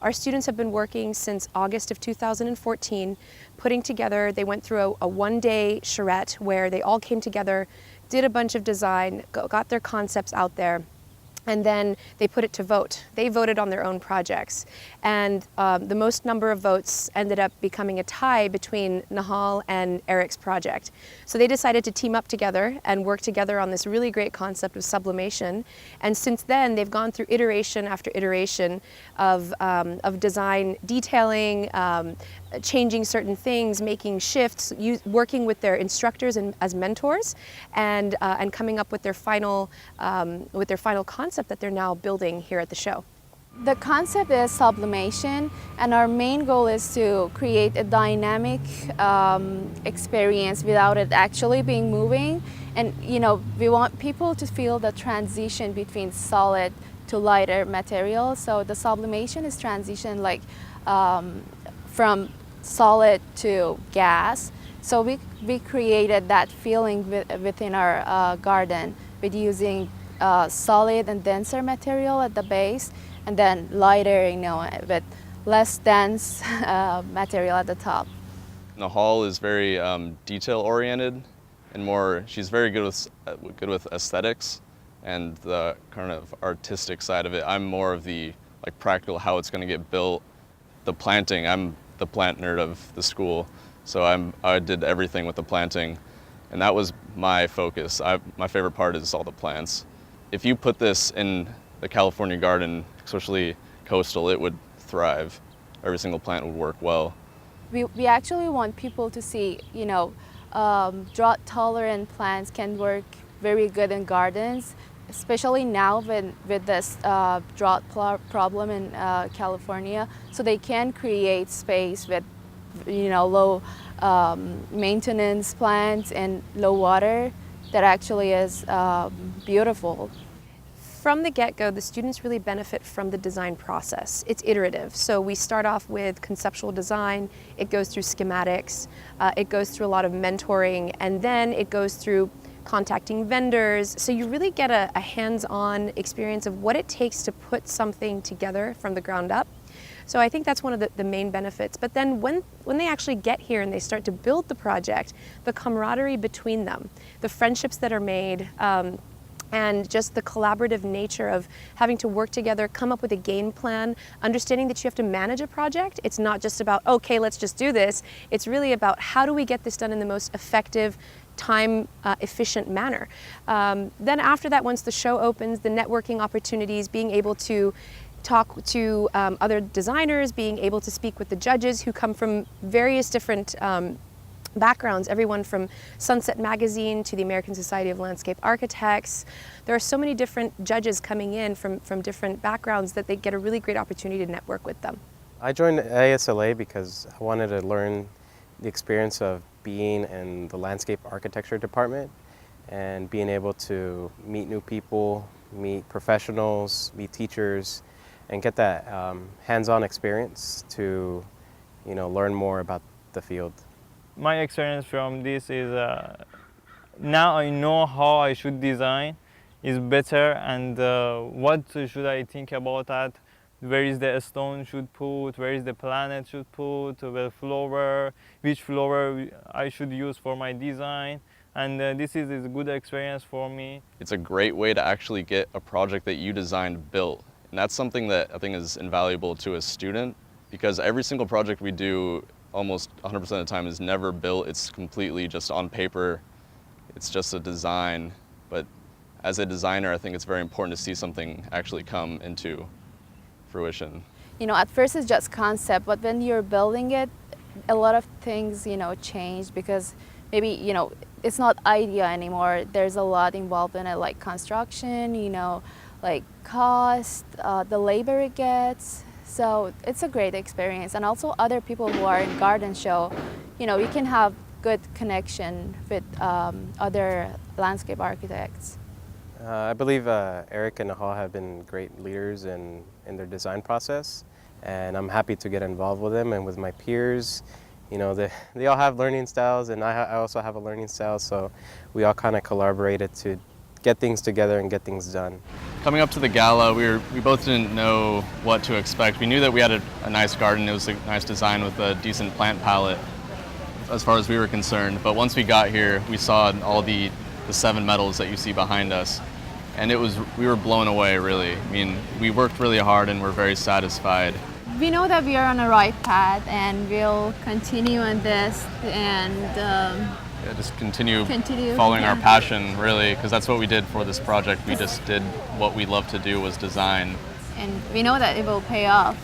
Our students have been working since August of 2014, putting together, they went through a one-day charrette where they all came together, did a bunch of design, got their concepts out there, and then they put it to vote. They voted on their own projects. And the most number of votes ended up becoming a tie between Nahal and Eric's project. So they decided to team up together and work together on this really great concept of sublimation. And since then, they've gone through iteration after iteration of design detailing, changing certain things, making shifts, working with their instructors and as mentors, and coming up with their final concept that they're now building here at the show. The concept is sublimation, and our main goal is to create a dynamic experience without it actually being moving. And we want people to feel the transition between solid to lighter material. So the sublimation is transition from solid to gas. So we created that feeling within our garden with using solid and denser material at the base, and then lighter, with less dense material at the top. Nahal is very detail-oriented and she's very good with aesthetics and the kind of artistic side of it. I'm more of the practical, how it's going to get built, the planting. I'm the plant nerd of the school, so I did everything with the planting, and that was my focus. My favorite part is all the plants. If you put this in the California garden, especially coastal, it would thrive. Every single plant would work well. We actually want people to see, drought-tolerant plants can work very good in gardens, especially now with this drought problem in California. So they can create space with, low maintenance plants and low water that actually is beautiful. From the get-go, the students really benefit from the design process. It's iterative. So we start off with conceptual design, it goes through schematics, it goes through a lot of mentoring, and then it goes through contacting vendors. So you really get a hands-on experience of what it takes to put something together from the ground up. So I think that's one of the main benefits. But then when they actually get here and they start to build the project, the camaraderie between them, the friendships that are made, and just the collaborative nature of having to work together, come up with a game plan, understanding that you have to manage a project. It's not just about, okay, let's just do this. It's really about how do we get this done in the most effective, time-efficient manner. Then after that, once the show opens, the networking opportunities, being able to talk to other designers, being able to speak with the judges who come from various different backgrounds, everyone from Sunset Magazine to the American Society of Landscape Architects. There are so many different judges coming in from different backgrounds that they get a really great opportunity to network with them. I joined ASLA because I wanted to learn the experience of being in the landscape architecture department and being able to meet new people, meet professionals, meet teachers, and get that hands-on experience to learn more about the field. My experience from this is now I know how I should design is better, and what should I think about that, where is the stone should put, where is the planet should put, the flower, which flower I should use for my design, and this is a good experience for me. It's a great way to actually get a project that you designed built, and that's something that I think is invaluable to a student, because every single project we do almost 100% of the time is never built. It's completely just on paper. It's just a design. But as a designer, I think it's very important to see something actually come into fruition. At first it's just concept, but when you're building it, a lot of things, change, because maybe, it's not idea anymore. There's a lot involved in it, like construction, like cost, the labor it gets. So it's a great experience, and also other people who are in garden show, you can have good connection with other landscape architects. I believe Eric and Nahal have been great leaders in their design process, and I'm happy to get involved with them and with my peers. They all have learning styles, and I also have a learning style, so we all kind of collaborated to get things together and get things done. Coming up to the gala, we both didn't know what to expect. We knew that we had a nice garden. It was a nice design with a decent plant palette as far as we were concerned. But once we got here, we saw all the 7 medals that you see behind us. And we were blown away, really. I mean, we worked really hard and we're very satisfied. We know that we are on the right path, and we'll continue on this, and Yeah, just continue Continue, following yeah. our passion, really, because that's what we did for this project. We just did what we love to do, was design. and we know that it will pay off.